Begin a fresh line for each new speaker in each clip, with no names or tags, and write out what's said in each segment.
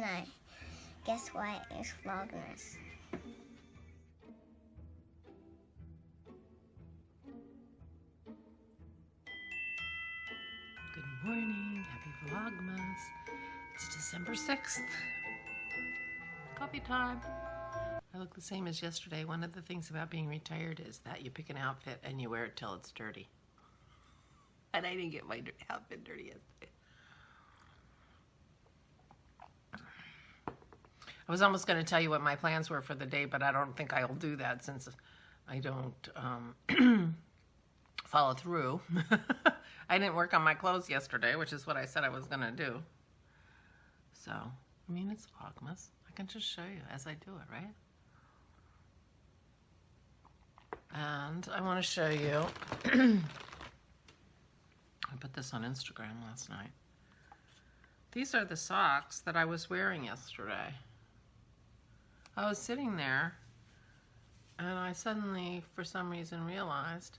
And guess what? It's Vlogmas.
Good morning, happy Vlogmas. It's December 6th. Coffee time. I look the same as yesterday. One of the things about being retired is that you pick an outfit and you wear it till it's dirty. And I didn't get my outfit dirty yesterday. I was almost going to tell you what my plans were for the day, but I don't think I'll do that since I don't follow through. I didn't work on my clothes yesterday, which is what I said I was going to do. So, I mean, it's Vlogmas. I can just show you as I do it, right? And I want to show you, I put this on Instagram last night. These are the socks that I was wearing yesterday. I was sitting there and I suddenly, for some reason, realized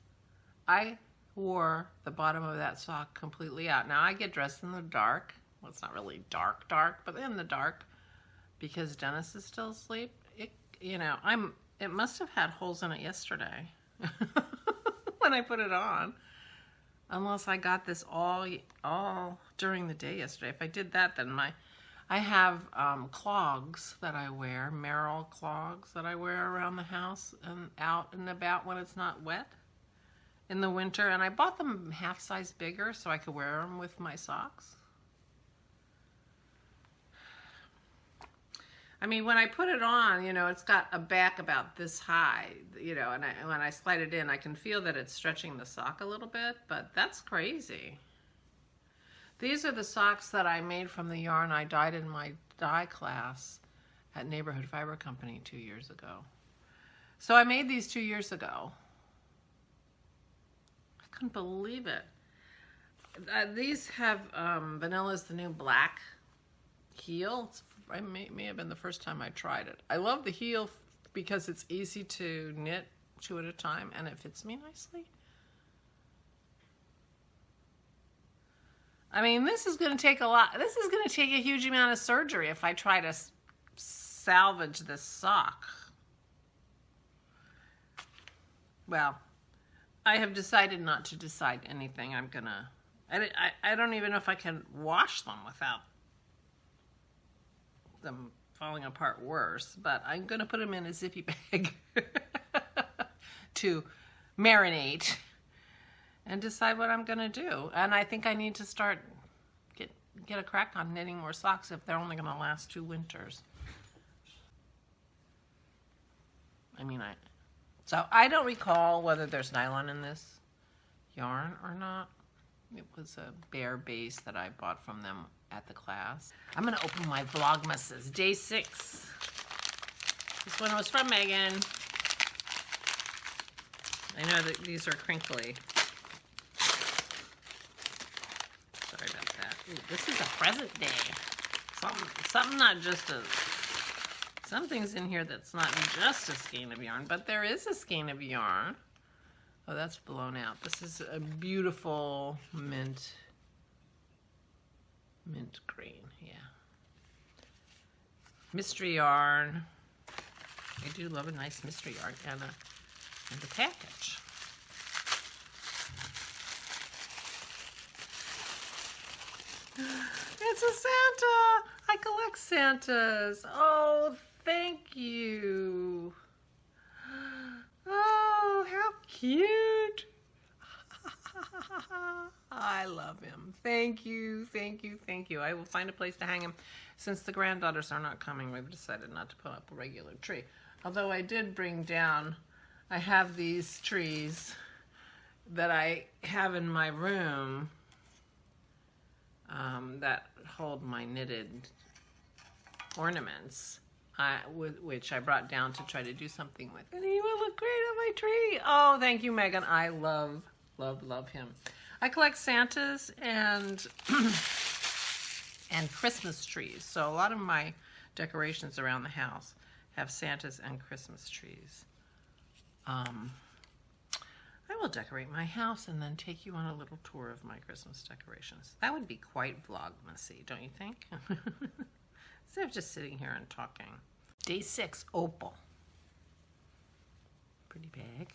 I wore the bottom of that sock completely out. Now I get dressed in the dark. Well, it's not really dark, but in the dark because Dennis is still asleep. It must have had holes in it yesterday when I put it on. Unless I got this all during the day yesterday. If I did that, then I have clogs that I wear, Merrill clogs that I wear around the house and out and about when it's not wet in the winter. And I bought them half size bigger so I could wear them with my socks. I mean, when I put it on, it's got a back about this high, and when I slide it in, I can feel that it's stretching the sock a little bit, but that's crazy. These are the socks that I made from the yarn I dyed in my dye class at Neighborhood Fiber Company 2 years ago. So I made these 2 years ago. I couldn't believe it. These have Vanilla's the New Black heel. It may have been the first time I tried it. I love the heel because it's easy to knit 2 at a time and it fits me nicely. I mean, this is going to take a lot. This is going to take a huge amount of surgery if I try to salvage this sock. Well, I have decided not to decide anything. I don't even know if I can wash them without them falling apart worse, but I'm going to put them in a zippy bag to marinate and decide what I'm going to do. And I think I need to start get a crack on knitting more socks if they're only going to last 2 winters. So I don't recall whether there's nylon in this yarn or not. It was a bare base that I bought from them at the class. I'm going to open my Vlogmases. Day 6. This one was from Megan. I know that these are crinkly. Sorry about that. Ooh, this is a present day. Something not just a... Something's in here that's not just a skein of yarn, but there is a skein of yarn. Oh, that's blown out. This is a beautiful mint green, yeah. Mystery yarn. I do love a nice mystery yarn and a package. It's a Santa. I collect Santas. Oh, thank you. Oh, how cute. I love him. Thank you, thank you, thank you. I will find a place to hang him. Since the granddaughters are not coming, we've decided not to put up a regular tree. Although I did bring down, I have these trees that I have in my room that hold my knitted ornaments. Which I brought down to try to do something with. And he will look great on my tree. Oh, thank you, Megan. I love him. I collect Santas and Christmas trees. So a lot of my decorations around the house have Santas and Christmas trees. I will decorate my house and then take you on a little tour of my Christmas decorations. That would be quite Vlogmasy, don't you think? instead of just sitting here and talking. Day 6, opal. Pretty big.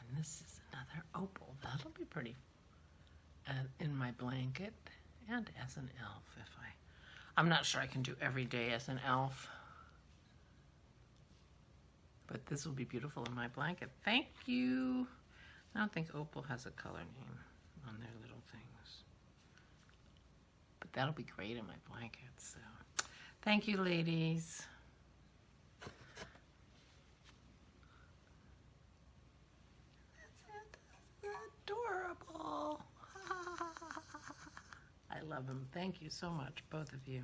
And this is another opal. That'll be pretty in my blanket and as an elf. I'm not sure I can do every day as an elf. But this will be beautiful in my blanket. Thank you. I don't think opal has a color name on their little things. But that'll be great in my blanket. So thank you, ladies. That's adorable. I love them. Thank you so much, both of you.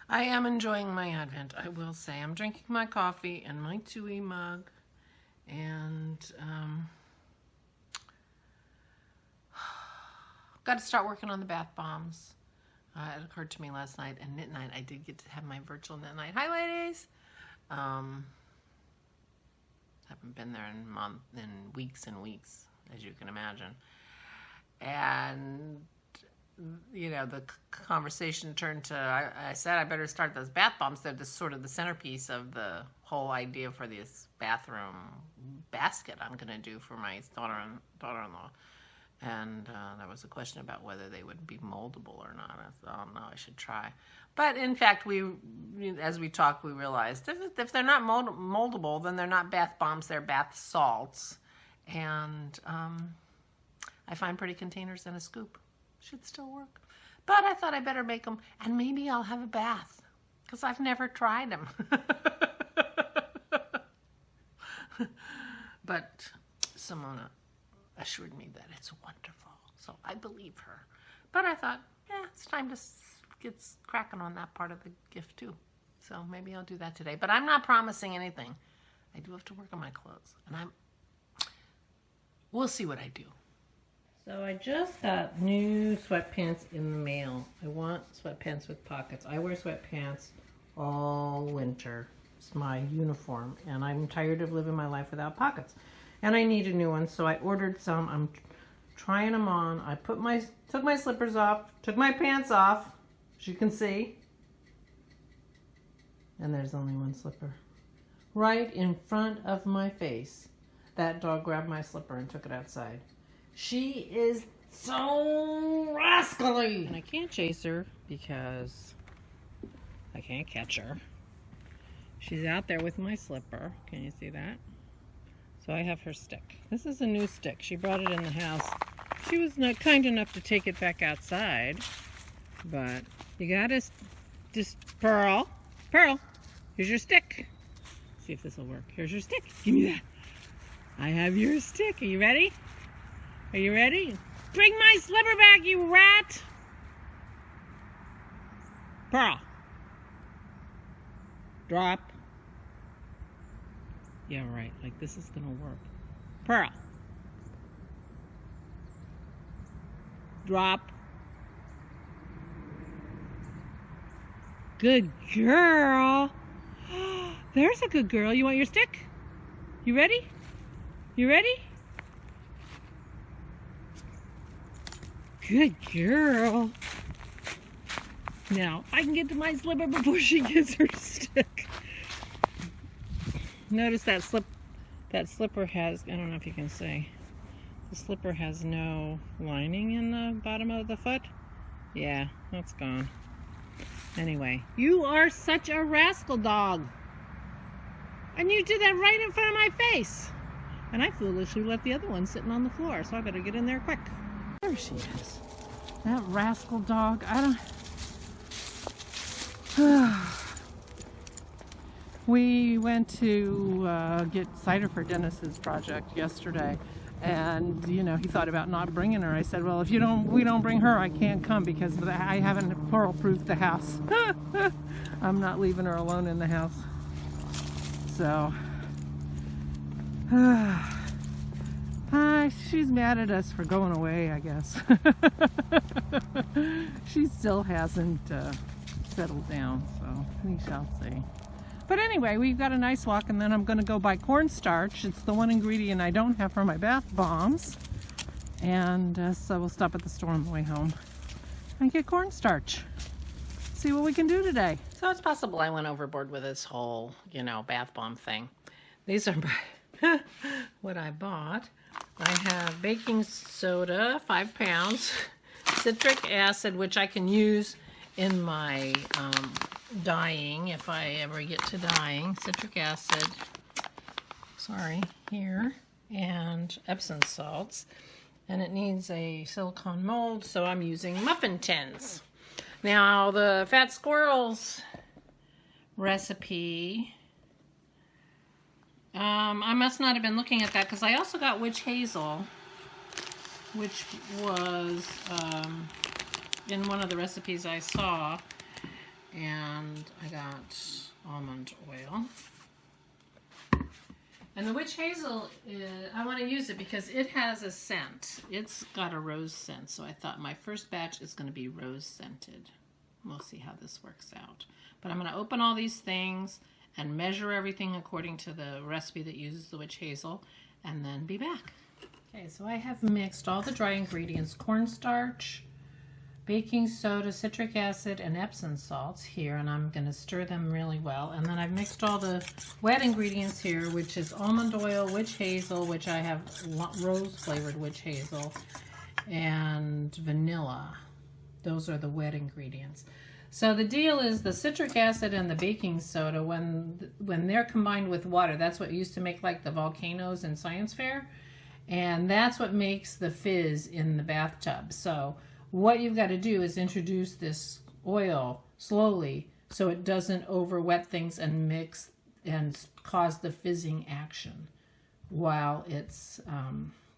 I am enjoying my Advent, I will say. I'm drinking my coffee in my Tui mug. And got to start working on the bath bombs. It occurred to me last night, and knit night, I did get to have my virtual knit night. Hi, ladies. Haven't been there in weeks and weeks, as you can imagine. And you know, the conversation turned to, I said I better start those bath bombs. They're sort of the centerpiece of the whole idea for this bathroom basket I'm going to do for my daughter-in-law. And there was a question about whether they would be moldable or not. I thought, oh no, I should try. But in fact, as we talked, we realized if they're not moldable, then they're not bath bombs, they're bath salts. And I find pretty containers in a scoop. Should still work. But I thought I better make them, and maybe I'll have a bath, because I've never tried them. But Simona assured me that it's wonderful, so I believe her. But I thought, yeah, it's time to get cracking on that part of the gift too. So maybe I'll do that today. But I'm not promising anything. I do have to work on my clothes, and we'll see what I do. So I just got new sweatpants in the mail. I want sweatpants with pockets. I wear sweatpants all winter. It's my uniform, and I'm tired of living my life without pockets. And I need a new one, so I ordered some. I'm trying them on. I took my slippers off, took my pants off, as you can see. And there's only one slipper. Right in front of my face. That dog grabbed my slipper and took it outside. She is so rascally. And I can't chase her because I can't catch her. She's out there with my slipper. Can you see that? So I have her stick. This is a new stick. She brought it in the house. She was not kind enough to take it back outside. But you gotta just Pearl, here's your stick. See if this will work. Here's your stick. Give me that. I have your stick. Are you ready? Are you ready? Bring my slipper back, you rat! Pearl. Drop. Yeah, right. Like this is gonna work. Pearl. Drop. Good girl. There's a good girl. You want your stick? You ready? You ready? Good girl. Now, I can get to my slipper before she gets her stick. Notice that slipper has, I don't know if you can see, the slipper has no lining in the bottom of the foot. Yeah, that's gone. Anyway, you are such a rascal dog. And you did that right in front of my face. And I foolishly left the other one sitting on the floor, so I better get in there quick. There she is. That rascal dog. We went to get cider for Dennis's project yesterday, and you know, he thought about not bringing her. I said, well, if we don't bring her, I can't come because I haven't Pearl-proofed the house. I'm not leaving her alone in the house. So she's mad at us for going away, I guess. She still hasn't settled down, so we shall see. But anyway, we've got a nice walk, and then I'm going to go buy cornstarch. It's the one ingredient I don't have for my bath bombs. And so we'll stop at the store on the way home and get cornstarch. see what we can do today. So it's possible I went overboard with this whole, you know, bath bomb thing. These are what I bought. I have baking soda, 5 pounds, citric acid, which I can use in my dyeing if I ever get to dyeing. Citric acid, sorry, here, and Epsom salts. And it needs a silicone mold, so I'm using muffin tins. Now, the Fat Squirrels recipe, I must not have been looking at that because I also got witch hazel, which was in one of the recipes I saw, and I got almond oil. And the witch hazel, I want to use it because it has a scent. It's got a rose scent, so I thought my first batch is going to be rose scented. We'll see how this works out. But I'm going to open all these things and measure everything according to the recipe that uses the witch hazel, and then be back. Okay, so I have mixed all the dry ingredients: cornstarch, baking soda, citric acid, and Epsom salts here, and I'm going to stir them really well. And then I've mixed all the wet ingredients here, which is almond oil, witch hazel, which I have rose flavored witch hazel, and vanilla. Those are the wet ingredients. So the deal is the citric acid and the baking soda, when they're combined with water, that's what used to make like the volcanoes in science fair, and that's what makes the fizz in the bathtub. So what you've got to do is introduce this oil slowly so it doesn't over wet things and mix and cause the fizzing action while it's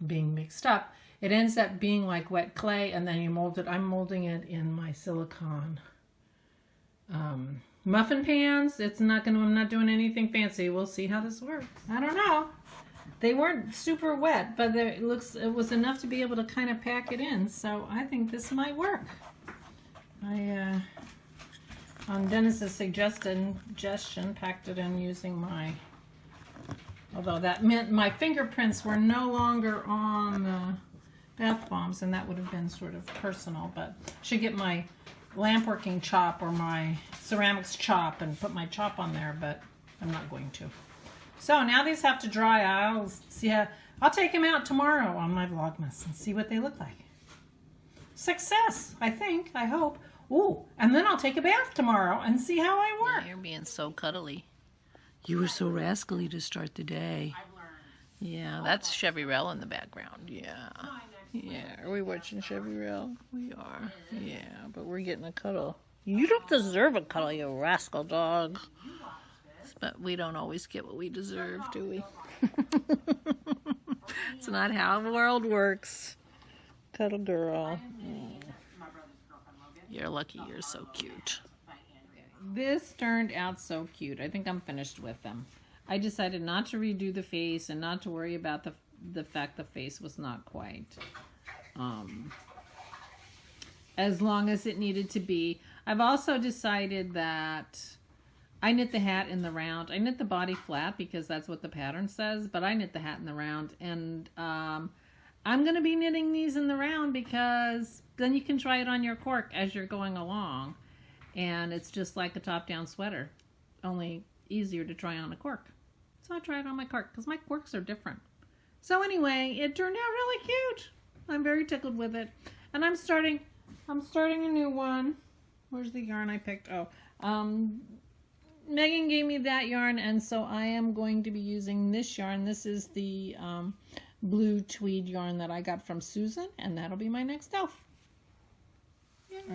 being mixed up. It ends up being like wet clay, and then you mold it. I'm molding it in my silicone muffin pans. I'm not doing anything fancy. We'll see how this works. I don't know. They weren't super wet, but it was enough to be able to kind of pack it in. So I think this might work. On Dennis's suggestion, packed it in using my, although that meant my fingerprints were no longer on the bath bombs, and that would have been sort of personal, but I should get my lamp working chop or my ceramics chop and put my chop on there, but I'm not going to. So now these have to dry. I'll take them out tomorrow on my Vlogmas and see what they look like. Success, I think, I hope. Ooh, and then I'll take a bath tomorrow and see how I work.
Yeah, you're being so cuddly. You were so rascally to start the day. Yeah, that's Chevy Rell in the background. Yeah. Yeah, are we watching Chevy Rell? We are. Yeah, but we're getting a cuddle. You don't deserve a cuddle, you rascal dog. But we don't always get what we deserve, do we? It's not how the world works. Cuddle girl. You're lucky you're so cute.
This turned out so cute. I think I'm finished with them. I decided not to redo the face and not to worry about the fact the face was not quite as long as it needed to be. I've also decided that I knit the hat in the round. I knit the body flat because that's what the pattern says, but I knit the hat in the round, and I'm going to be knitting these in the round because then you can try it on your cork as you're going along, and it's just like a top-down sweater, only easier to try on a cork. So I tried it on my cork because my corks are different. So anyway, it turned out really cute. I'm very tickled with it, and I'm starting a new one. Where's the yarn I picked? Oh, Megan gave me that yarn, and so I am going to be using this yarn. This is the blue tweed yarn that I got from Susan, and that'll be my next elf.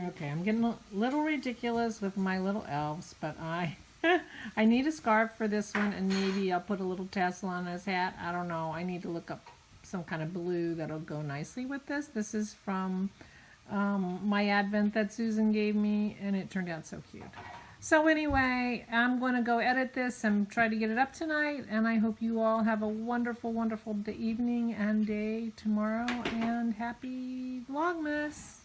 Okay, I'm getting a little ridiculous with my little elves, but I need a scarf for this one, and maybe I'll put a little tassel on his hat. I don't know. I need to look up some kind of blue that'll go nicely with this. This is from my advent that Susan gave me, and it turned out so cute. So anyway, I'm going to go edit this and try to get it up tonight, and I hope you all have a wonderful, wonderful evening and day tomorrow, and happy Vlogmas!